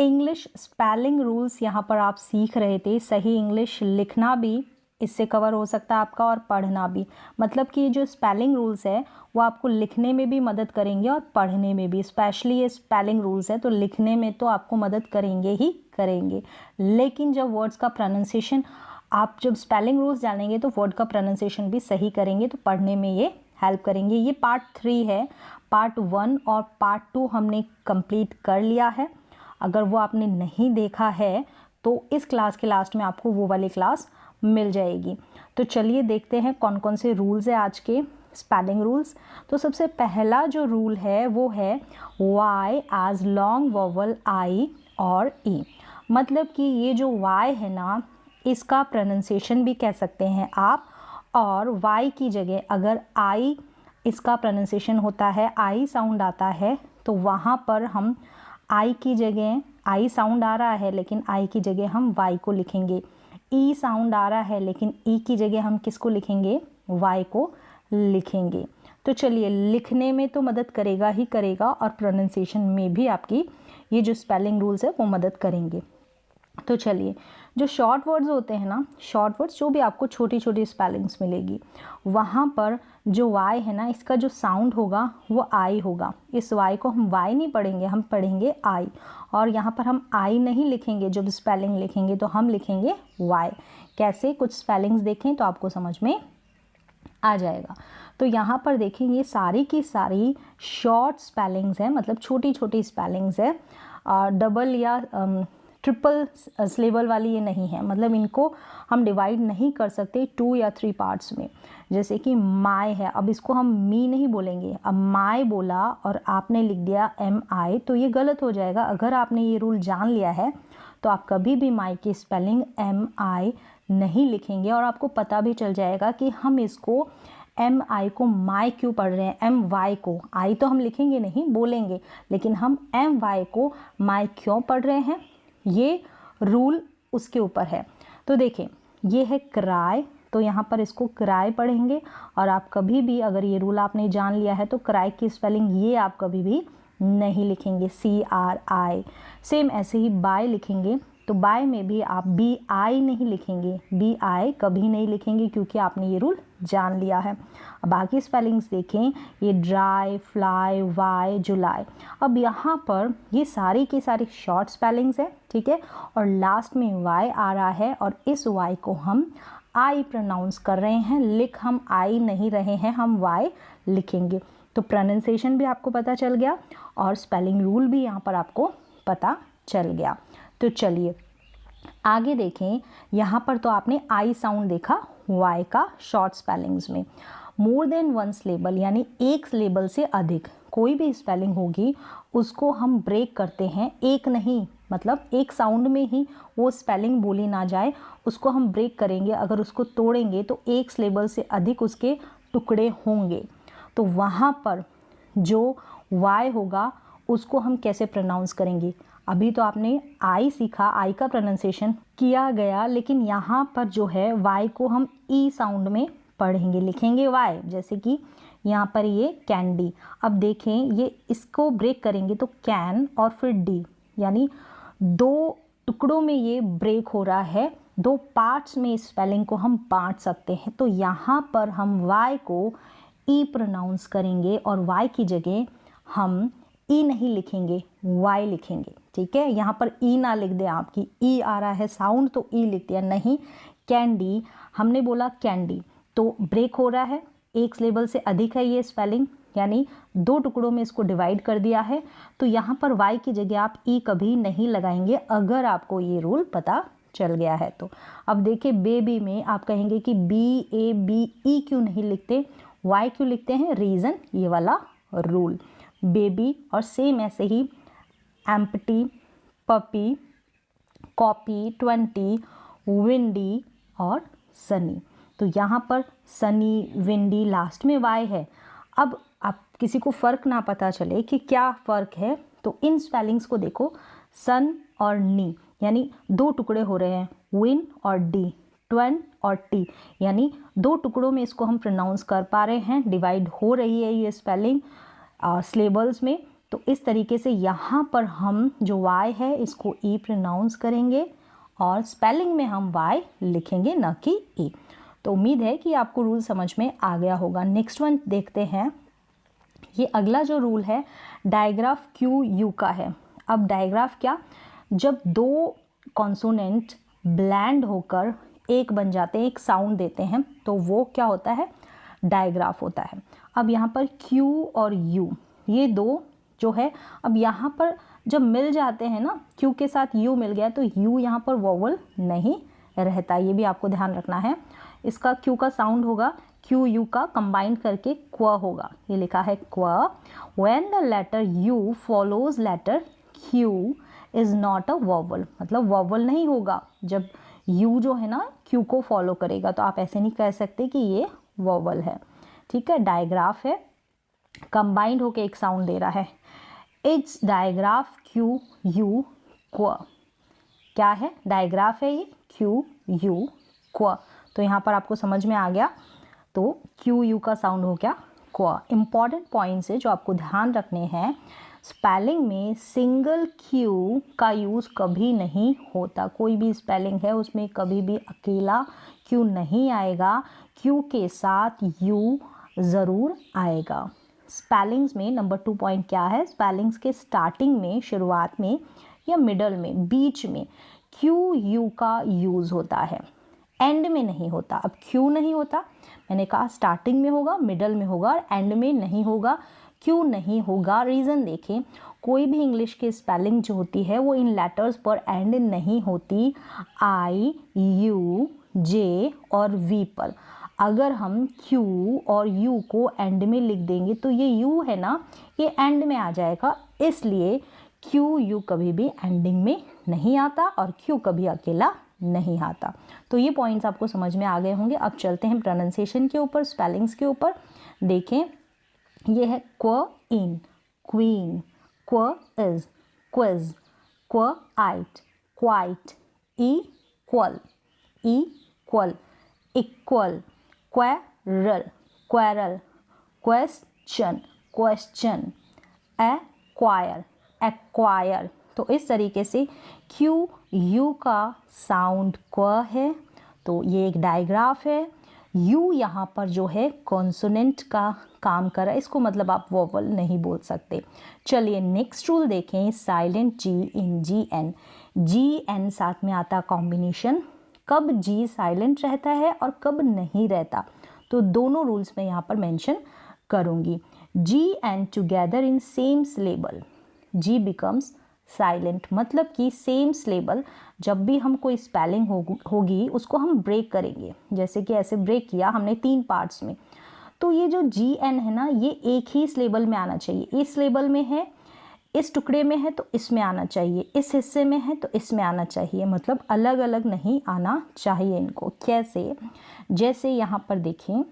English spelling rules यहाँ पर आप सीख रहे थे। सही इंग्लिश लिखना भी इससे कवर हो सकता है आपका और पढ़ना भी। मतलब कि जो स्पेलिंग रूल्स है वो आपको लिखने में भी मदद करेंगे और पढ़ने में भी। स्पेशली ये स्पेलिंग रूल्स है तो लिखने में तो आपको मदद करेंगे ही करेंगे, लेकिन जब वर्ड्स का प्रोनाउंसिएशन आप जब स्पेलिंग रूल्स जानेंगे तो वर्ड का प्रोनाउंसिएशन भी सही करेंगे, तो पढ़ने में ये हेल्प करेंगे। ये पार्ट 3 है। पार्ट 1 और पार्ट 2 हमने कंप्लीट कर लिया है। अगर वो आपने नहीं देखा है तो इस क्लास के लास्ट में आपको वो वाली क्लास मिल जाएगी। तो चलिए देखते हैं कौन कौन से रूल्स है आज के स्पेलिंग रूल्स। तो सबसे पहला जो रूल है वो है वाई एज लॉन्ग वोवल आई और ई। मतलब कि ये जो वाई है ना, इसका प्रोनाउंसिएशन भी कह सकते हैं आप, और वाई की जगह अगर आई इसका प्रोनाउंसिएशन होता है, आई साउंड आता है, तो वहाँ पर हम आई की जगह, आई साउंड आ रहा है लेकिन आई की जगह हम वाई को लिखेंगे। ई साउंड आ रहा है लेकिन ई की जगह हम किसको लिखेंगे, वाई को लिखेंगे। तो चलिए, लिखने में तो मदद करेगा ही करेगा और प्रोनाउंसिएशन में भी आपकी ये जो स्पेलिंग रूल्स है वो मदद करेंगे। तो चलिए, जो शॉर्ट वर्ड्स होते हैं ना, शॉर्ट वर्ड्स जो भी आपको छोटी छोटी स्पेलिंग्स मिलेगी, वहाँ पर जो वाई है ना, इसका जो साउंड होगा वो आई होगा। इस वाई को हम वाई नहीं पढ़ेंगे, हम पढ़ेंगे आई। और यहाँ पर हम आई नहीं लिखेंगे, जब स्पेलिंग लिखेंगे तो हम लिखेंगे वाई। कैसे, कुछ स्पेलिंग्स देखें तो आपको समझ में आ जाएगा। तो यहाँ पर देखें, ये सारी की सारी शॉर्ट स्पेलिंग्स हैं, मतलब छोटी छोटी स्पेलिंग्स है। डबल या ट्रिपल सिलेबल वाली ये नहीं है, मतलब इनको हम डिवाइड नहीं कर सकते 2 या 3 पार्ट्स में। जैसे कि माय है, अब इसको हम मी नहीं बोलेंगे। अब माय बोला और आपने लिख दिया एम आई, तो ये गलत हो जाएगा। अगर आपने ये रूल जान लिया है तो आप कभी भी माय की स्पेलिंग एम आई नहीं लिखेंगे, और आपको पता भी चल जाएगा कि हम इसको एम आई को माई क्यों पढ़ रहे हैं। एम वाई को आई तो हम लिखेंगे नहीं, बोलेंगे, लेकिन हम एम वाई को माई क्यों पढ़ रहे हैं, ये रूल उसके ऊपर है। तो देखें, ये है क्राई, तो यहाँ पर इसको क्राई पढ़ेंगे। और आप कभी भी, अगर ये रूल आपने जान लिया है, तो क्राई की स्पेलिंग ये आप कभी भी नहीं लिखेंगे, CRI। सेम ऐसे ही बाय लिखेंगे, तो बाय में भी आप BI नहीं लिखेंगे, BI कभी नहीं लिखेंगे, क्योंकि आपने ये रूल जान लिया है। अब बाकी स्पेलिंग्स देखें, ये ड्राई, फ्लाई, वाई, जुलाई। अब यहाँ पर ये सारी की सारी शॉर्ट स्पेलिंग्स है, ठीक है, और लास्ट में वाई आ रहा है, और इस वाई को हम आई प्रोनाउंस कर रहे हैं। लिख हम आई नहीं रहे हैं, हम वाई लिखेंगे। तो प्रोनाउंसिएशन भी आपको पता चल गया और स्पेलिंग रूल भी यहाँ पर आपको पता चल गया। तो चलिए आगे देखें। यहाँ पर तो आपने आई साउंड देखा वाई का शॉर्ट स्पेलिंग्स में। मोर देन वन सिलेबल, यानी एक सिलेबल से अधिक कोई भी स्पेलिंग होगी उसको हम ब्रेक करते हैं। एक नहीं, मतलब एक साउंड में ही वो स्पेलिंग बोली ना जाए, उसको हम ब्रेक करेंगे। अगर उसको तोड़ेंगे तो एक सिलेबल से अधिक उसके टुकड़े होंगे। तो वहाँ पर जो वाई होगा उसको हम कैसे प्रोनाउंस करेंगे। अभी तो आपने आई सीखा, आई का प्रोनाउंसिएशन किया गया, लेकिन यहाँ पर जो है वाई को हम ई साउंड में पढ़ेंगे, लिखेंगे वाई। जैसे कि यहाँ पर ये कैंडी, अब देखें ये इसको ब्रेक करेंगे तो कैन और फिर डी, यानी 2 टुकड़ों में ये ब्रेक हो रहा है, 2 पार्ट्स में इस स्पेलिंग को हम बांट सकते हैं। तो यहाँ पर हम वाई को ई प्रोनाउंस करेंगे और वाई की जगह हम ई नहीं लिखेंगे, वाई लिखेंगे, ठीक है। यहाँ पर ई ना लिख दें आप कि ई आ रहा है साउंड तो ई लिख दिया, नहीं। कैंडी हमने बोला कैंडी, तो ब्रेक हो रहा है, एक सिलेबल से अधिक है ये स्पेलिंग, यानी 2 टुकड़ों में इसको डिवाइड कर दिया है। तो यहाँ पर वाई की जगह आप ई कभी नहीं लगाएंगे, अगर आपको ये रूल पता चल गया है तो। अब देखिए बेबी में आप कहेंगे कि BABE क्यों नहीं लिखते, वाई क्यों लिखते हैं, रीज़न ये वाला रूल, बेबी। और सेम ऐसे ही एम्प्टी, पपी, कॉपी, 20, विंडी और सनी। तो यहाँ पर सनी, विंडी, लास्ट में वाई है। अब आप किसी को फ़र्क ना पता चले कि क्या फ़र्क है, तो इन स्पेलिंग्स को देखो, सन और नी, यानी 2 टुकड़े हो रहे हैं, विन और डी, ट्वेन और टी, यानी 2 टुकड़ों में इसको हम प्रोनाउंस कर पा रहे हैं, डिवाइड हो रही है ये स्पेलिंग सिलेबल्स में। तो इस तरीके से यहाँ पर हम जो y है इसको e प्रोनाउंस करेंगे और स्पेलिंग में हम y लिखेंगे न कि e। तो उम्मीद है कि आपको रूल समझ में आ गया होगा। नेक्स्ट वन देखते हैं। ये अगला जो रूल है डायग्राफ क्यू यू का है। अब डायग्राफ क्या, जब दो कॉन्सोनेंट ब्लेंड होकर एक बन जाते हैं, एक साउंड देते हैं, तो वो क्या होता है, डायग्राफ होता है। अब यहाँ पर क्यू और यू ये दो जो है, अब यहाँ पर जब मिल जाते हैं ना, क्यू के साथ यू मिल गया तो यू यहाँ पर वोवल नहीं रहता, ये भी आपको ध्यान रखना है। इसका क्यू का साउंड होगा क्यू यू का कंबाइन करके क्व होगा, ये लिखा है क्व। When the letter U follows letter Q is not a vowel, मतलब वोवल नहीं होगा जब यू जो है ना क्यू को फॉलो करेगा, तो आप ऐसे नहीं कह सकते कि ये वोवल है। ठीक है, डायग्राफ है, कंबाइंड होके एक साउंड दे रहा है। इट्स डायग्राफ क्यू यू क्व, क्या है, डायग्राफ है ये क्यू यू क्व। तो यहाँ पर आपको समझ में आ गया, तो क्यू यू का साउंड हो गया क्व। इम्पॉर्टेंट पॉइंट्स है जो आपको ध्यान रखने हैं, स्पेलिंग में सिंगल क्यू का यूज़ कभी नहीं होता। कोई भी स्पेलिंग है उसमें कभी भी अकेला क्यू नहीं आएगा, क्यू के साथ यू ज़रूर आएगा। स्पेलिंग्स में नंबर 2 पॉइंट क्या है, स्पेलिंग्स के स्टार्टिंग में, शुरुआत में या मिडल में, बीच में क्यू यू का यूज़ होता है, एंड में नहीं होता। अब क्यू नहीं होता, मैंने कहा स्टार्टिंग में होगा, मिडल में होगा और एंड में नहीं होगा। क्यों नहीं होगा, रीज़न देखें, कोई भी इंग्लिश की स्पेलिंग जो होती है वो इन लेटर्स पर एंड नहीं होती, आई यू जे और वी पर। अगर हम Q और U को एंड में लिख देंगे तो ये U है ना, ये एंड में आ जाएगा, इसलिए Q U कभी भी एंडिंग में नहीं आता और Q कभी अकेला नहीं आता। तो ये पॉइंट्स आपको समझ में आ गए होंगे। अब चलते हैं प्रोनाउंसिएशन के ऊपर, स्पेलिंग्स के ऊपर। देखें, ये है queen, queen, quiz, quiz, quite, quite, equal, equal, equal, quarrel, quarrel, question, question, acquire, acquire. तो इस तरीके से क्यू यू का साउंड क्व है, तो ये एक डायग्राफ है। यू यहाँ पर जो है कॉन्सोनेंट का काम कर रहा है, इसको मतलब आप वोवल नहीं बोल सकते। चलिए नेक्स्ट रूल देखें, साइलेंट जी इन जी एन। जी एन साथ में आता कॉम्बिनेशन, कब जी साइलेंट रहता है और कब नहीं रहता, तो दोनों रूल्स मैं यहाँ पर मेंशन करूँगी। G N together in same syllable, G becomes silent, मतलब कि सेम सिलेबल जब भी हम कोई स्पेलिंग होगी उसको हम ब्रेक करेंगे, जैसे कि ऐसे ब्रेक किया हमने 3 पार्ट्स में, तो ये जो जी एन है ना, ये एक ही सिलेबल में आना चाहिए। इस सिलेबल में है, इस टुकड़े में है तो इसमें आना चाहिए, इस हिस्से में है तो इसमें आना चाहिए, मतलब अलग अलग नहीं आना चाहिए इनको। कैसे, जैसे यहाँ पर देखें,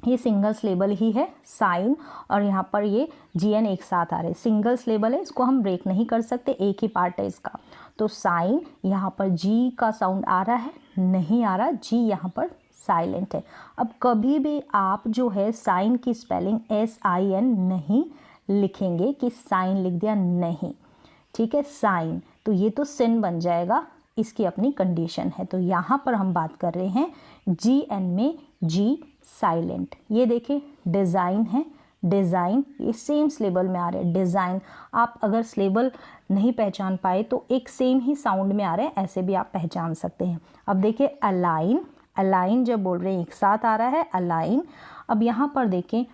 ये सिंगल सिलेबल ही है साइन, और यहाँ पर ये जी एन एक साथ आ रहे हैं, सिंगल सिलेबल है, इसको हम ब्रेक नहीं कर सकते, एक ही पार्ट है इसका। तो साइन, यहाँ पर जी का साउंड आ रहा है, नहीं आ रहा, जी यहाँ पर साइलेंट है। अब कभी भी आप जो है साइन की स्पेलिंग SIN नहीं लिखेंगे कि साइन लिख दिया, नहीं, ठीक है, साइन, तो ये तो सिन बन जाएगा, इसकी अपनी कंडीशन है। तो यहाँ पर हम बात कर रहे हैं GN में जी साइलेंट। ये देखिए डिज़ाइन है, डिज़ाइन, ये सेम सिलेबल में आ रहे हैं, डिज़ाइन। आप अगर सिलेबल नहीं पहचान पाए तो एक सेम ही साउंड में आ रहे हैं, ऐसे भी आप पहचान सकते हैं। अब देखिए अलाइन, अलाइन जब बोल रहे हैं एक साथ आ रहा है अलाइन। अब यहाँ पर देखें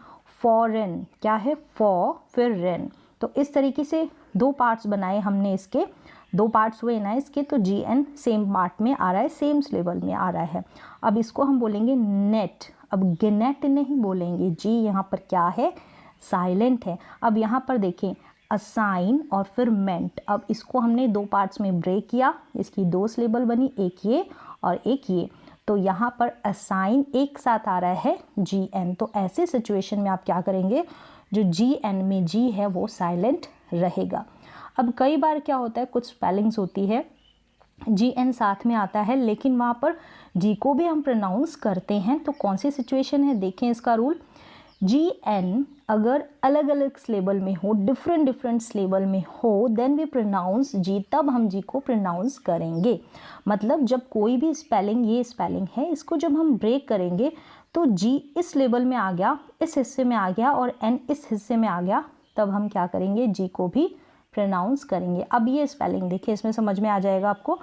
फॉरेन, क्या है, फॉर फिर रेन, तो इस तरीके से 2 पार्ट्स बनाए हमने, इसके 2 पार्ट्स हुए ना इसके, तो GN सेम पार्ट में आ रहा है, सेम सिलेबल में आ रहा है। अब इसको हम बोलेंगे नेट, अब गेनेट नहीं बोलेंगे, जी यहाँ पर क्या है, साइलेंट है। अब यहाँ पर देखें असाइन और फिर मेंट, अब इसको हमने 2 पार्ट्स में ब्रेक किया, इसकी 2 सिलेबल बनी, एक ये और एक ये, तो यहाँ पर असाइन एक साथ आ रहा है GN। तो ऐसे सिचुएशन में आप क्या करेंगे, जो GN में जी है वो साइलेंट रहेगा। अब कई बार क्या होता है, कुछ स्पेलिंग्स होती है GN साथ में आता है लेकिन वहाँ पर जी को भी हम प्रोनाउंस करते हैं, तो कौन सी सिचुएशन है, देखें इसका रूल। GN अगर अलग अलग सिलेबल में हो, डिफरेंट सिलेबल में हो, देन वी प्रोनाउंस जी, तब हम जी को प्रोनाउंस करेंगे। मतलब जब कोई भी स्पेलिंग, ये स्पेलिंग है, इसको जब हम ब्रेक करेंगे तो जी इस लेवल में आ गया, इस हिस्से में आ गया और एन इस हिस्से में आ गया, तब हम क्या करेंगे, जी को भी प्रोनाउंस करेंगे। अब ये स्पेलिंग देखिए, इसमें समझ में आ जाएगा आपको।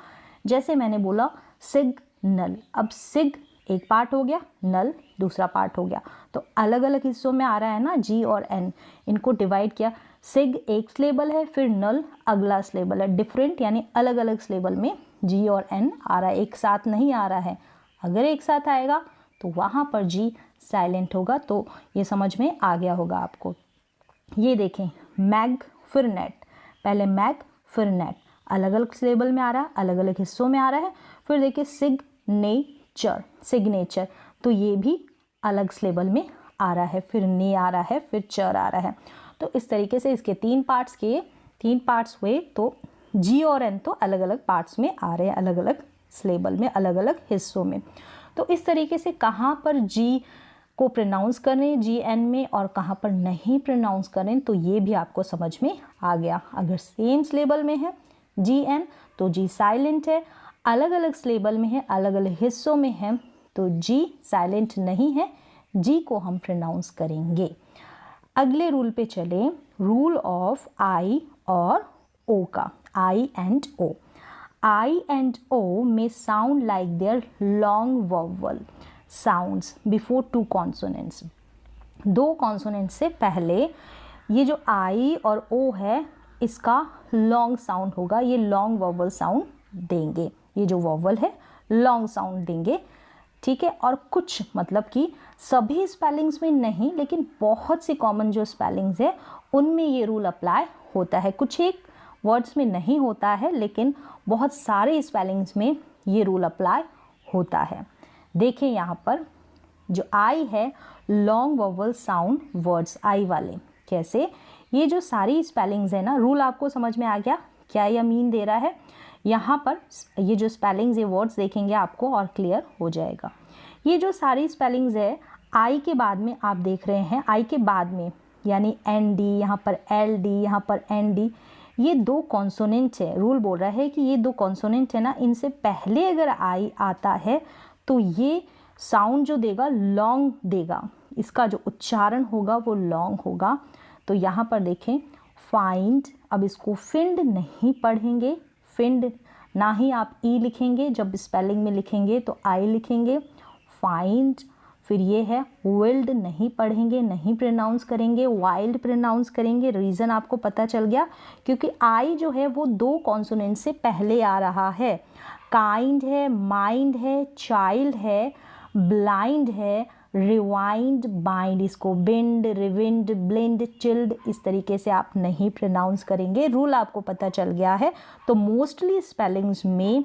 जैसे मैंने बोला सिग्नल, अब सिग एक पार्ट हो गया, नल दूसरा पार्ट हो गया, तो अलग अलग हिस्सों में आ रहा है ना जी और एन, इनको डिवाइड किया। सिग एक स्लेबल है, फिर नल अगला स्लेबल है, डिफरेंट यानी अलग अलग स्लेबल में जी और एन आ रहा है, एक साथ नहीं आ रहा है। अगर एक साथ आएगा तो वहाँ पर जी साइलेंट होगा। तो ये समझ में आ गया होगा आपको। ये देखें, मैग फिर नेट, पहले मैग फिर नेट, अलग अलग सिलेबल में आ रहा है, अलग अलग हिस्सों में आ रहा है। फिर देखिए सिग्नेचर, सिग्नेचर, तो ये भी अलग सिलेबल में आ रहा है, फिर ने आ रहा है, फिर चर आ रहा है। तो इस तरीके से इसके तीन पार्ट्स हुए। तो जी और एन तो अलग अलग पार्ट्स में आ रहे हैं, अलग अलग सिलेबल में, अलग अलग हिस्सों में। तो इस तरीके से कहाँ पर जी को प्रोनाउंस करें जी एन में और कहाँ पर नहीं प्रोनाउंस करें, तो ये भी आपको समझ में आ गया। अगर सेम सिलेबल में है जी एन तो जी साइलेंट है, अलग अलग सिलेबल में है, अलग अलग हिस्सों में है, तो जी साइलेंट नहीं है, जी को हम प्रोनाउंस करेंगे। अगले रूल पे चले, रूल ऑफ आई और ओ का, I and O. I and O may sound like their long vowel sounds before two consonants. दो कॉन्सोनेंट से पहले ये जो I और O है, इसका लॉन्ग साउंड होगा, ये लॉन्ग वॉवल साउंड देंगे, ये जो वॉवल है लॉन्ग साउंड देंगे, ठीक है। और कुछ मतलब कि सभी स्पेलिंग्स में नहीं, लेकिन बहुत सी कॉमन जो स्पेलिंग्स है उनमें ये रूल अप्लाई होता है। कुछ एक वर्ड्स में नहीं होता है, लेकिन बहुत सारे स्पेलिंग्स में ये रूल अप्लाई होता है। देखें यहाँ पर जो आई है, long vowel sound words I वाले, कैसे, ये जो सारी स्पेलिंग्स है ना, रूल आपको समझ में आ गया क्या यह मीन दे रहा है। यहाँ पर ये जो स्पेलिंग्स, ये वर्ड्स देखेंगे आपको और क्लियर हो जाएगा। ये जो सारी स्पेलिंग्स है आई के बाद में आप देख रहे हैं, आई के बाद में यानी एन डी, यहाँ पर एल डी, यहाँ पर एन डी, ये दो कॉन्सोनेंट है। रूल बोल रहा है कि ये दो कॉन्सोनेंट है ना, इनसे पहले अगर आई आता है तो ये साउंड जो देगा लॉन्ग देगा, इसका जो उच्चारण होगा वो लॉन्ग होगा। तो यहाँ पर देखें फाइंड, अब इसको फिंड नहीं पढ़ेंगे, फिंड ना ही आप ई लिखेंगे, जब स्पेलिंग में लिखेंगे तो आई लिखेंगे, फाइंड। फिर ये है विल्ड, नहीं पढ़ेंगे, नहीं प्रोनाउंस करेंगे, वाइल्ड प्रोनाउंस करेंगे। रीज़न आपको पता चल गया, क्योंकि आई जो है वो दो कॉन्सोनेंट से पहले आ रहा है। काइंड है, माइंड है, चाइल्ड है, ब्लाइंड है, रिवाइंड, बाइंड, इसको बिंड, रिविंड, ब्लिंड, चिल्ड, इस तरीके से आप नहीं प्रोनाउंस करेंगे। रूल आपको पता चल गया है। तो मोस्टली स्पेलिंग्स में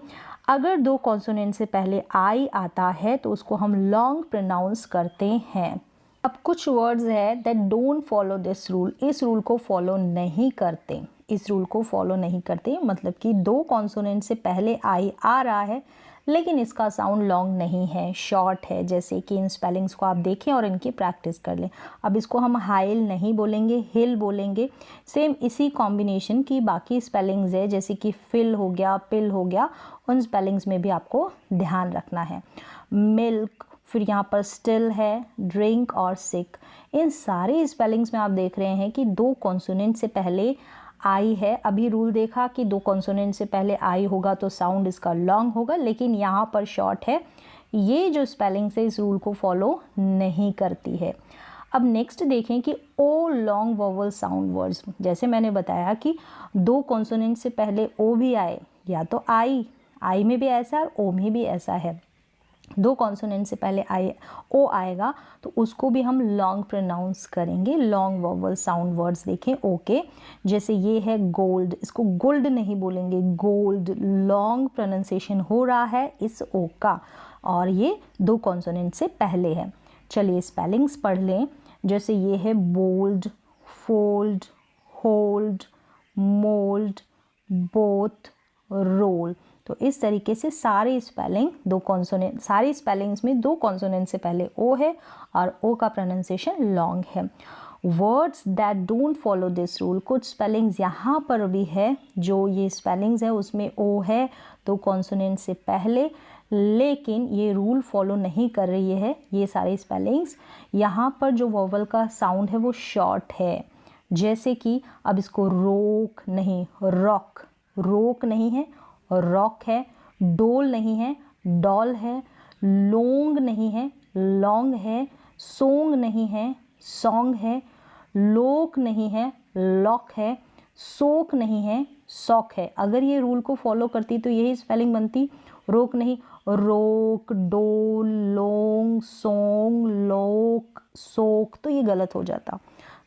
अगर दो कॉन्सोनेंट से पहले आई आता है तो उसको हम लॉन्ग प्रोनाउंस करते हैं। अब कुछ वर्ड्स है that don't follow this rule, इस रूल को फॉलो नहीं करते, इस रूल को फॉलो नहीं करते, मतलब कि दो कॉन्सोनेंट से पहले आई आ रहा है लेकिन इसका साउंड लॉन्ग नहीं है, शॉर्ट है। जैसे कि इन स्पेलिंग्स को आप देखें और इनकी प्रैक्टिस कर लें। अब इसको हम हाइल नहीं बोलेंगे, हिल बोलेंगे। सेम इसी कॉम्बिनेशन की बाकी स्पेलिंग्स है, जैसे कि फिल हो गया, पिल हो गया, उन स्पेलिंग्स में भी आपको ध्यान रखना है। मिल्क, फिर यहाँ पर स्टिल है, ड्रिंक और सिक, इन सारे स्पेलिंग्स में आप देख रहे हैं कि दो कॉन्सोनेंट से पहले आई है। अभी रूल देखा कि दो कॉन्सोनेंट से पहले आई होगा तो साउंड इसका लॉन्ग होगा, लेकिन यहाँ पर शॉर्ट है। ये जो स्पेलिंग से इस रूल को फॉलो नहीं करती है। अब नेक्स्ट देखें कि ओ लॉन्ग वोवल साउंड वर्ड्स, जैसे मैंने बताया कि दो कॉन्सोनेंट से पहले ओ भी आए, या तो आई में भी ऐसा है और ओ में भी ऐसा है। दो कॉन्सोनेंट से पहले आई ओ आएगा तो उसको भी हम लॉन्ग प्रोनाउंस करेंगे, लॉन्ग वोवल साउंड वर्ड्स देखें ओ के। जैसे ये है गोल्ड, इसको गोल्ड नहीं बोलेंगे, गोल्ड, लॉन्ग प्रोनाउंसिएशन हो रहा है इस ओ का, और ये दो कॉन्सोनेंट से पहले है। चलिए स्पेलिंग्स पढ़ लें। जैसे ये है bold, fold, hold, mould, both, roll. तो इस तरीके से सारे स्पेलिंग दो कॉन्सोनेंट, सारी स्पेलिंग्स में दो कॉन्सोनेंट से पहले ओ है और ओ का प्रोनाउंसिएशन लॉन्ग है। Words that don't follow this rule, कुछ स्पेलिंग्स यहाँ पर भी है, जो ये स्पेलिंग्स है उसमें ओ है तो कॉन्सोनेंट से पहले, लेकिन ये रूल फॉलो नहीं कर रही है ये सारे स्पेलिंग्स। यहाँ पर जो वोवल का साउंड है वो शॉर्ट है, जैसे कि अब इसको रोक नहीं, रॉक, रोक नहीं है, रॉक है, डोल नहीं है, डॉल है, लोंग नहीं है, लॉन्ग है, सोंग नहीं है, सॉन्ग है, लोक नहीं है, लॉक है, सोक नहीं है, सॉक है। अगर ये रूल को फॉलो करती तो यही स्पेलिंग बनती, रोक नहीं, रोक, डोल, लोंग, सोंग, लोक, सोक, तो ये गलत हो जाता।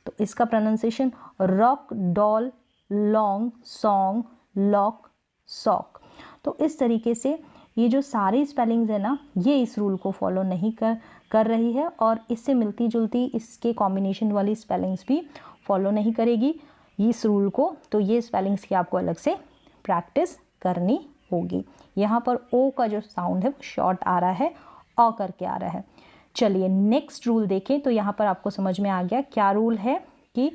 तो इसका pronunciation rock, doll, long, song, lock, sock. तो इस तरीके से ये जो सारी स्पेलिंग्स है ना, ये इस रूल को फॉलो नहीं कर रही है, और इससे मिलती जुलती इसके कॉम्बिनेशन वाली स्पेलिंग्स भी फॉलो नहीं करेगी इस रूल को। तो ये स्पेलिंग्स की आपको अलग से प्रैक्टिस करनी होगी। यहाँ पर ओ का जो साउंड है वो शॉर्ट आ रहा है, अ करके आ रहा है। चलिए नेक्स्ट रूल देखें, तो यहाँ पर आपको समझ में आ गया क्या रूल है कि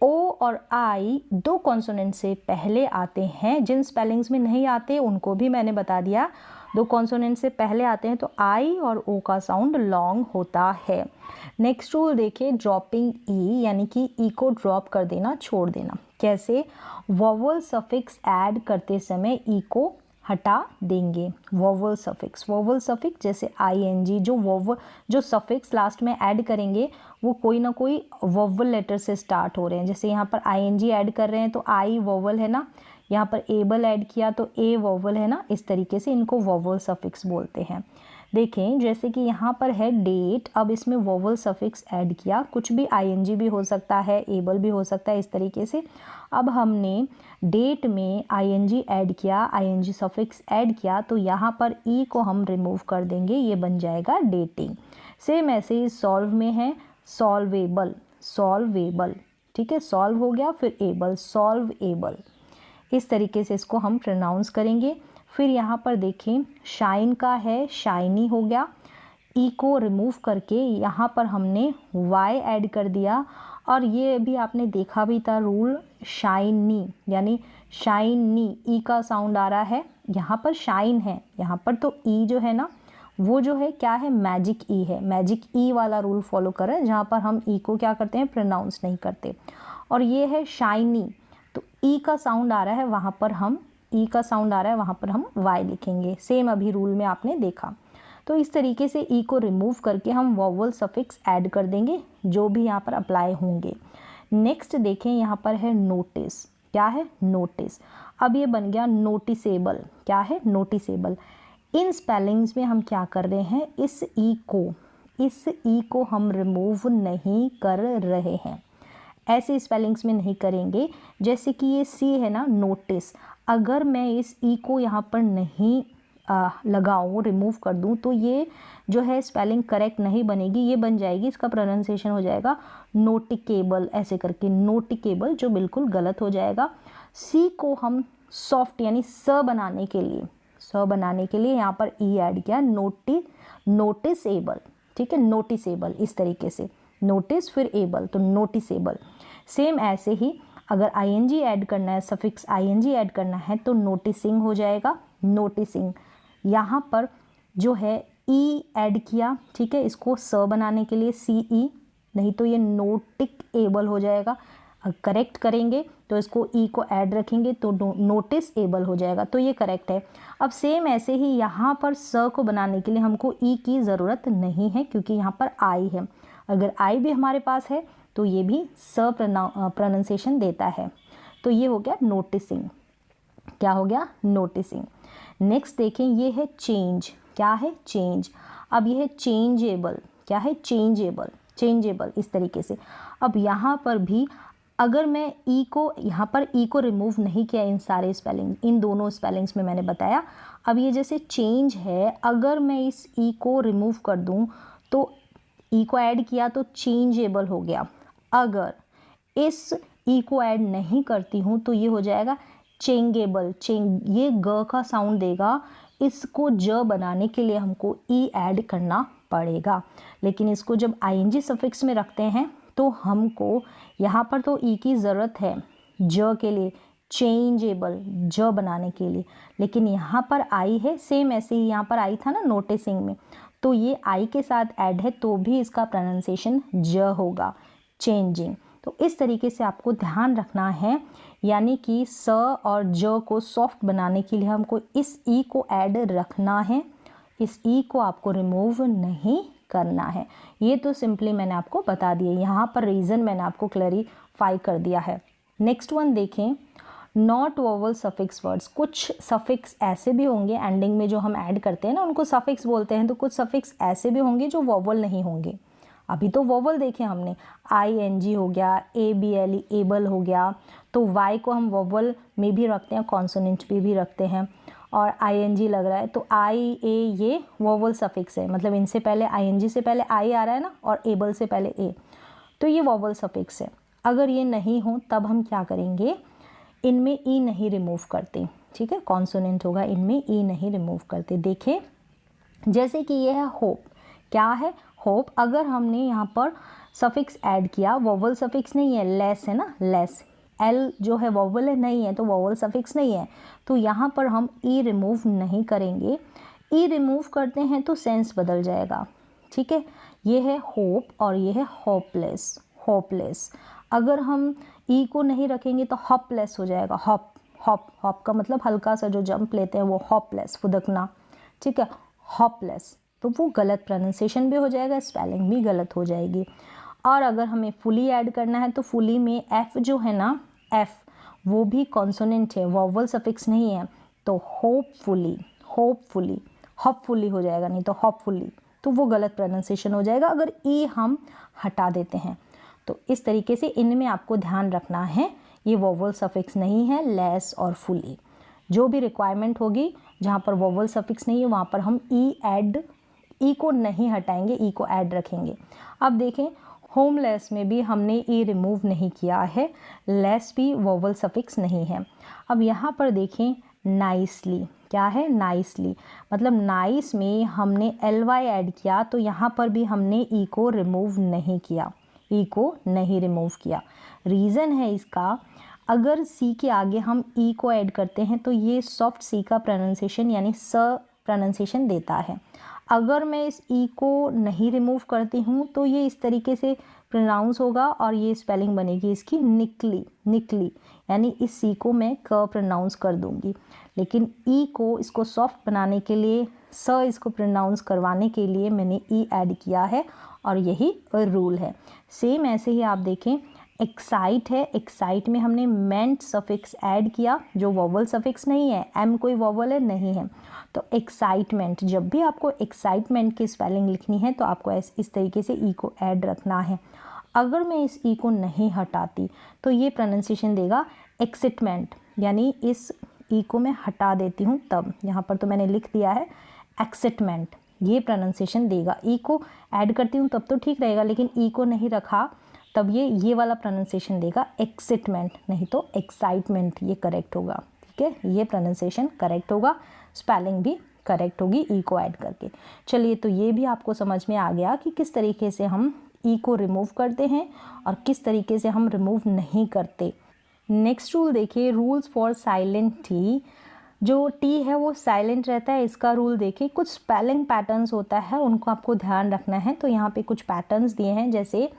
ओ और आई दो कॉन्सोनेंट से पहले आते हैं। जिन स्पेलिंग्स में नहीं आते उनको भी मैंने बता दिया, दो कॉन्सोनेंट से पहले आते हैं तो आई और ओ का साउंड लॉन्ग होता है। नेक्स्ट रूल देखिए, ड्रॉपिंग ई, यानी कि ई को ड्रॉप कर देना, छोड़ देना। कैसे? वोवल सफिक्स ऐड करते समय ई को हटा देंगे। वोवल सफिक्स जैसे आईएनजी, जो सफिक्स लास्ट में ऐड करेंगे वो कोई ना कोई वोवल लेटर से स्टार्ट हो रहे हैं। जैसे यहाँ पर आईएनजी ऐड कर रहे हैं तो आई वोवल है ना, यहाँ पर एबल ऐड किया तो ए वोवल है ना, इस तरीके से इनको वोवल सफिक्स बोलते हैं। देखें जैसे कि यहाँ पर है डेट, अब इसमें वोवल सफिक्स ऐड किया, कुछ भी आईएनजी भी हो सकता है, एबल भी हो सकता है, इस तरीके से। अब हमने डेट में आईएनजी ऐड किया, आईएनजी सफिक्स ऐड किया, तो यहाँ पर ई को हम रिमूव कर देंगे, ये बन जाएगा डेटिंग। सेम ऐसे ही सॉल्व में है सॉल्वेबल, सॉल्वेबल, ठीक है, सॉल्व हो गया, फिर एबल, सॉल्व एबल, इस तरीके से इसको हम प्रोनाउंस करेंगे। फिर यहाँ पर देखें शाइन का है शाइनी हो गया, ई को रिमूव करके यहाँ पर हमने वाई ऐड कर दिया, और ये भी आपने देखा भी था रूल, शाइनी यानी शाइनी, ई का साउंड आ रहा है, यहाँ पर शाइन है, यहाँ पर तो ई जो है ना वो जो है क्या है, मैजिक ई है, मैजिक ई वाला रूल फॉलो कर रहे हैं, जहाँ पर हम ई को क्या करते हैं, प्रोनाउंस नहीं करते। और ये है शाइनी, तो ई का साउंड आ रहा है, वहाँ पर हम ई का साउंड आ रहा है, वहाँ पर हम वाई लिखेंगे, सेम अभी रूल में आपने देखा। तो इस तरीके से ई को रिमूव करके हम वोवल सफिक्स ऐड कर देंगे जो भी यहाँ पर अप्लाई होंगे। नेक्स्ट देखें यहाँ पर है नोटिस, क्या है, नोटिस। अब ये बन गया नोटिसेबल, क्या है, नोटिसेबल। इन स्पेलिंग्स में हम क्या कर रहे हैं, इस ई को हम रिमूव नहीं कर रहे हैं, ऐसे स्पेलिंग्स में नहीं करेंगे। जैसे कि ये सी है ना, नोटिस, अगर मैं इस ई को यहाँ पर नहीं लगाऊँ, रिमूव कर दूँ, तो ये जो है स्पेलिंग करेक्ट नहीं बनेगी, ये बन जाएगी, इसका प्रोनाउंसिएशन हो जाएगा नोटिकेबल, ऐसे करके नोटिकेबल, जो बिल्कुल गलत हो जाएगा। सी को हम सॉफ्ट यानी स बनाने के लिए यहाँ पर ई ऐड किया, नोटिसेबल, ठीक है, नोटिसेबल, इस तरीके से, नोटिस फिर एबल, तो नोटिसेबल। सेम ऐसे ही अगर आईएनजी ऐड करना है, सफिक्स आईएनजी ऐड करना है, तो नोटिसिंग हो जाएगा, नोटिसिंग। यहाँ पर जो है ई ऐड किया, ठीक है, इसको स बनाने के लिए सी ई, नहीं तो ये नोटिक एबल हो जाएगा। करेक्ट करेंगे तो इसको ई को ऐड रखेंगे तो नोटिस एबल हो जाएगा, तो ये करेक्ट है। अब सेम ऐसे ही यहाँ पर स को बनाने के लिए हमको ई की ज़रूरत नहीं है, क्योंकि यहाँ पर आई है। अगर आई भी हमारे पास है तो ये भी स प्रोनाउंसिएशन देता है। तो ये हो गया नोटिसिंग, क्या हो गया, नोटिसिंग। नेक्स्ट देखें, ये है चेंज, क्या है, चेंज। अब ये है चेंजेबल, क्या है, चेंजेबल, इस तरीके से। अब यहाँ पर भी अगर मैं ई को यहाँ पर ई को रिमूव नहीं किया, इन सारे स्पेलिंग, इन दोनों स्पेलिंग्स में मैंने बताया। अब ये जैसे चेंज है, अगर मैं इस ई को रिमूव कर दूँ तो ई को ऐड किया तो चेंजेबल हो गया। अगर इस ई को ऐड नहीं करती हूँ तो ये हो जाएगा चेंगेबल, ये ग का साउंड देगा, इसको ज बनाने के लिए हमको ई ऐड करना पड़ेगा। लेकिन इसको जब आईएनजी सफिक्स में रखते हैं तो हमको यहाँ पर तो ई की ज़रूरत है ज के लिए, चेंजेबल ज बनाने के लिए, लेकिन यहाँ पर आई है, सेम ऐसे ही यहाँ पर आई था ना नोटिसिंग में, तो ये आई के साथ ऐड है तो भी इसका प्रोनाउंसिएशन ज होगा, चेंजिंग। तो इस तरीके से आपको ध्यान रखना है, यानी कि स और ज को सॉफ्ट बनाने के लिए हमको इस ई को ऐड रखना है, इस ई को आपको रिमूव नहीं करना है। ये तो सिंपली मैंने आपको बता दिया, यहाँ पर रीज़न मैंने आपको क्लैरिफाई कर दिया है। नेक्स्ट वन देखें, नॉट वोवल सफिक्स वर्ड्स। कुछ सफिक्स ऐसे भी होंगे एंडिंग में जो हम ऐड करते हैं ना, उनको सफिक्स बोलते हैं, तो कुछ सफिक्स ऐसे भी होंगे जो वोवल नहीं होंगे। अभी तो वोवल देखे हमने, ING हो गया, ABLE एबल हो गया, तो Y को हम वोवल में भी रखते हैं, कॉन्सोनेंट में भी रखते हैं, और ING लग रहा है तो IA ये वोवल सफिक्स है, मतलब इनसे पहले ING से पहले I आ रहा है ना, और एबल से पहले A, तो ये वोवल सफिक्स है। अगर ये नहीं हो तब हम क्या करेंगे, इनमें ई नहीं रिमूव करते, ठीक है, कॉन्सोनेंट होगा, इनमें ई नहीं रिमूव करते। देखें जैसे कि ये है होप, क्या है होप, अगर हमने यहाँ पर सफिक्स ऐड किया, वोवल सफिक्स नहीं है, लेस है ना, लेस, एल जो है वोवल है, नहीं है तो वोवल सफिक्स नहीं है, तो यहाँ पर हम ई रिमूव नहीं करेंगे। ई रिमूव करते हैं तो सेंस बदल जाएगा, ठीक है। ये है होप और ये है होपलेस, होपलेस। अगर हम ई को नहीं रखेंगे तो हॉपलेस हो जाएगा, हॉप, हॉप, हॉप का मतलब हल्का सा जो जंप लेते हैं वो हॉपलेस, फुदकना, ठीक है, हॉपलेस, तो वो गलत प्रोनाउंसिएशन भी हो जाएगा, स्पेलिंग भी गलत हो जाएगी। और अगर हमें फुली ऐड करना है तो फुली में एफ जो है ना, एफ वो भी कॉन्सोनेंट है, वोवल सफिक्स नहीं है, तो होपफुली, होपफुली, हॉपफुली हो जाएगा, नहीं तो हॉपफुली, तो वो गलत प्रोनाउंसिएशन हो जाएगा अगर ई हम हटा देते हैं। तो इस तरीके से इनमें आपको ध्यान रखना है, ये वोवल सफिक्स नहीं है, लेस और फुली। जो भी रिक्वायरमेंट होगी जहाँ पर वोवल सफिक्स नहीं है वहाँ पर हम ई को नहीं हटाएंगे, ई को ऐड रखेंगे। अब देखें होमलेस में भी हमने ई रिमूव नहीं किया है, लेस भी वोवल सफिक्स नहीं है। अब यहाँ पर देखें नाइसली, क्या है नाइसली, मतलब नाइस में हमने ly ऐड किया, तो यहाँ पर भी हमने ई को रिमूव नहीं किया, ई को नहीं रिमूव किया। रीज़न है इसका, अगर सी के आगे हम ई को ऐड करते हैं तो ये सॉफ्ट सी का प्रोनाउंसिएशन यानी स प्रोनाउंसिएशन देता है। अगर मैं इस ई को नहीं रिमूव करती हूँ तो ये इस तरीके से प्रोनाउंस होगा और ये स्पेलिंग बनेगी इसकी निकली, निकली, यानी इस सी को मैं क प्रोनाउंस कर दूँगी। लेकिन ई को इसको सॉफ्ट बनाने के लिए, स इसको प्रोनाउंस करवाने के लिए मैंने ई ऐड किया है और यही रूल है। सेम ऐसे ही आप देखें एक्साइट है, एक्साइट में हमने मेंट सफिक्स ऐड किया जो वोवल सफिक्स नहीं है, एम कोई वोवल है नहीं है, तो एक्साइटमेंट, जब भी आपको एक्साइटमेंट की स्पेलिंग लिखनी है तो आपको इस तरीके से ई को ऐड रखना है। अगर मैं इस ई को नहीं हटाती तो ये प्रोनाउंसिएशन देगा एक्साइटमेंट, यानी इस ई को मैं हटा देती हूँ तब, यहाँ पर तो मैंने लिख दिया है एक्साइटमेंट, ये प्रोनाउंसिएशन देगा। ई को ऐड करती हूँ तब तो ठीक रहेगा, लेकिन ई को नहीं रखा तब ये वाला प्रोनाउंसिएशन देगा एक्साइटमेंट, नहीं तो एक्साइटमेंट, ये करेक्ट होगा, ठीक है, ये प्रोनाउंसिएशन करेक्ट होगा, स्पेलिंग भी करेक्ट होगी ई को ऐड करके। चलिए, तो ये भी आपको समझ में आ गया कि किस तरीके से हम ई को रिमूव करते हैं और किस तरीके से हम रिमूव नहीं करते। नेक्स्ट रूल देखिए, रूल्स फॉर साइलेंट टी। जो टी है वो साइलेंट रहता है, इसका रूल देखिए। कुछ स्पेलिंग पैटर्न्स होता है, उनको आपको ध्यान रखना है। तो यहाँ पे कुछ पैटर्न्स दिए हैं, जैसे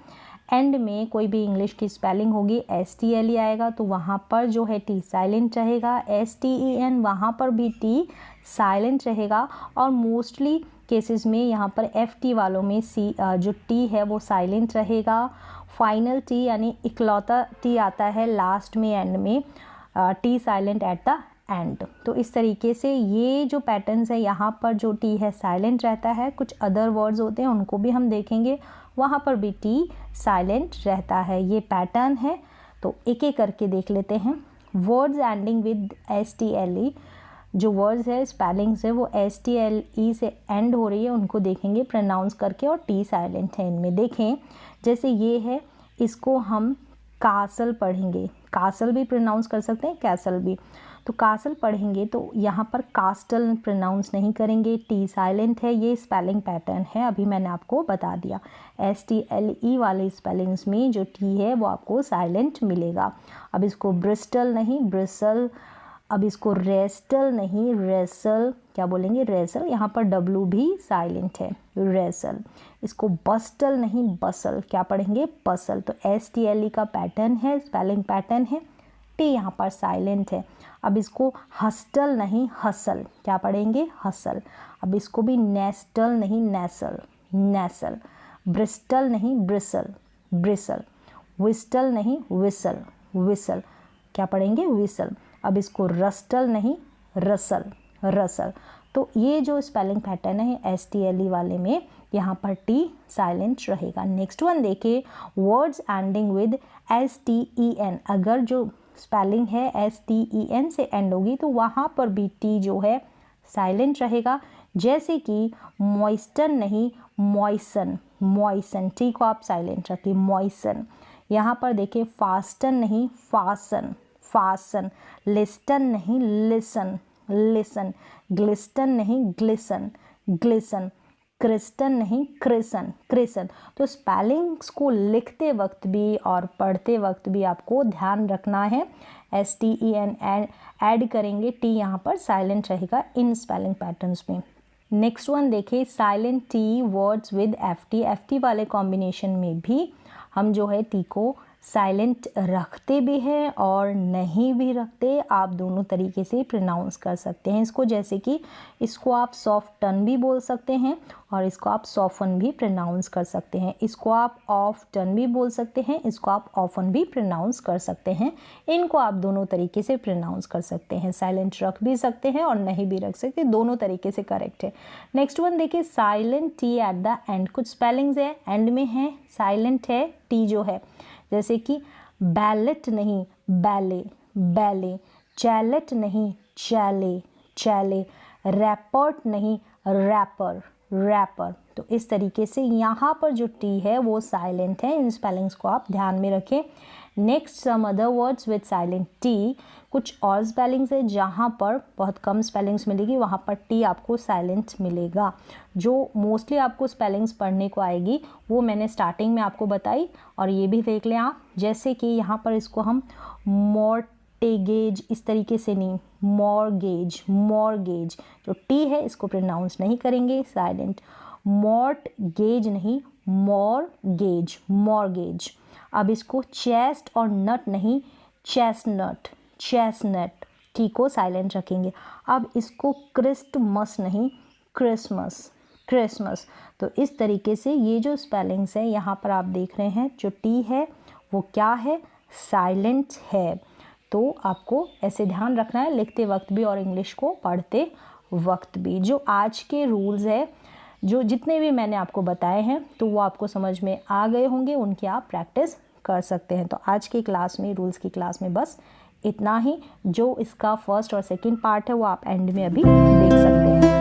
एंड में कोई भी इंग्लिश की स्पेलिंग होगी STLE आएगा तो वहाँ पर जो है टी साइलेंट रहेगा, STEN वहाँ पर भी टी साइलेंट रहेगा, और मोस्टली केसेस में यहाँ पर FT वालों में सी जो टी है वो साइलेंट रहेगा। फाइनल टी यानी इकलौता टी आता है लास्ट में, एंड में, T silent at the end. तो इस तरीके से ये जो पैटर्न्स है, यहाँ पर जो टी है साइलेंट रहता है। कुछ अदर वर्ड्स होते हैं उनको भी हम देखेंगे, वहाँ पर भी टी साइलेंट रहता है। ये पैटर्न है, तो एक एक करके देख लेते हैं। वर्ड्स एंडिंग विद STLE, जो वर्ड्स है स्पेलिंग्स है वो STLE से एंड हो रही है, उनको देखेंगे प्रोनाउंस करके, और टी साइलेंट है इनमें। देखें जैसे ये है, इसको हम कासल पढ़ेंगे, कासल भी प्रोनाउंस कर सकते हैं, कैसल भी। तो कासल पढ़ेंगे तो यहाँ पर कास्टल प्रोनाउंस नहीं करेंगे, टी साइलेंट है। ये स्पेलिंग पैटर्न है, अभी मैंने आपको बता दिया। STLE वाले स्पेलिंग्स में जो टी है वो आपको साइलेंट मिलेगा। अब इसको ब्रिस्टल नहीं, ब्रिसल। अब इसको रेस्टल नहीं, रेसल। क्या बोलेंगे? रेसल। यहाँ पर W भी साइलेंट है, रेसल। इसको बस्टल नहीं, बसल। क्या पढ़ेंगे? बसल। तो STLE का पैटर्न है, स्पेलिंग पैटर्न है। टी यहाँ पर साइलेंट है। अब इसको हस्टल नहीं, हसल। क्या पढ़ेंगे? हसल। अब इसको भी नेस्टल नहीं, नेसल, नेसल। ब्रिस्टल नहीं, ब्रिसल, ब्रिसल। विस्टल नहीं, विसल, विसल। क्या पढ़ेंगे? विसल। अब इसको रस्टल नहीं, रसल, रसल। तो ये जो स्पेलिंग पैटर्न है STLE वाले में, यहाँ पर टी साइलेंट रहेगा। नेक्स्ट वन देखिए, वर्ड्स एंडिंग विद STEN। अगर जो स्पेलिंग है STEN से एंड होगी तो वहाँ पर भी टी जो है साइलेंट रहेगा। जैसे कि मॉइस्टन नहीं, मॉइसन, मॉइसन। टी को आप साइलेंट रखिए, मॉइसन। यहाँ पर देखिए, फास्टन नहीं, फासन, फासन। लिस्टन नहीं, लिसन, लिसन। ग्लिस्टन नहीं, ग्लिसन, ग्लिसन। क्रिस्टन नहीं, क्रिसन, क्रिसन। तो स्पेलिंग्स को लिखते वक्त भी और पढ़ते वक्त भी आपको ध्यान रखना है। STEN ऐड करेंगे, टी यहाँ पर साइलेंट रहेगा इन स्पेलिंग पैटर्न्स में। नेक्स्ट वन देखिए, silent tea words with FT। FT वाले कॉम्बिनेशन में भी हम जो है टी को साइलेंट रखते भी हैं और नहीं भी रखते। आप दोनों तरीके से प्रोनाउंस कर सकते हैं इसको। जैसे कि इसको आप सॉफ्ट टन भी बोल सकते हैं और इसको आप सॉफन भी प्रोनाउंस कर सकते हैं। इसको आप ऑफ टन भी बोल सकते हैं, इसको आप ऑफन भी प्रोनाउंस कर सकते हैं। इनको आप दोनों तरीके से प्रोनाउंस कर सकते हैं। साइलेंट रख भी सकते हैं और नहीं भी रख सकते, दोनों तरीके से करेक्ट है। नेक्स्ट वन देखिए, silent T at the end. कुछ स्पेलिंग्स है एंड में है, साइलेंट है टी जो है। जैसे कि बैलेट नहीं, बैले, बैले। चैलेट नहीं, चैले, चैले। रैपर्ट नहीं, रैपर, रैपर। तो इस तरीके से यहाँ पर जो टी है वो साइलेंट है। इन स्पेलिंग्स को आप ध्यान में रखें। Next, some other words with silent T. कुछ और स्पेलिंग्स है जहाँ पर बहुत कम स्पेलिंग्स मिलेगी, वहाँ पर टी आपको साइलेंट मिलेगा। जो मोस्टली आपको स्पेलिंग्स पढ़ने को आएगी वो मैंने स्टार्टिंग में आपको बताई, और ये भी देख लें आप। जैसे कि यहाँ पर इसको हम मॉर्टेगेज, इस तरीके से नहीं, मॉर्गेज, मॉर्गेज। जो टी है इसको प्रोनाउंस नहीं करेंगे, साइलेंट। मॉर्टगेज नहीं, मॉर्गेज, मॉर्गेज। अब इसको चेस्ट और नट नहीं, चेस्टनट, चेस्टनट। टी को साइलेंट रखेंगे। अब इसको क्रिस्टमस नहीं, क्रिसमस, क्रिसमस। तो इस तरीके से ये जो स्पेलिंग्स है यहाँ पर आप देख रहे हैं, जो टी है वो क्या है? साइलेंट है। तो आपको ऐसे ध्यान रखना है लिखते वक्त भी और इंग्लिश को पढ़ते वक्त भी। जो आज के रूल्स है, जो जितने भी मैंने आपको बताए हैं, तो वो आपको समझ में आ गए होंगे, उनकी आप प्रैक्टिस कर सकते हैं। तो आज की क्लास में, रूल्स की क्लास में बस इतना ही। जो इसका फर्स्ट और सेकंड पार्ट है वो आप एंड में अभी देख सकते हैं।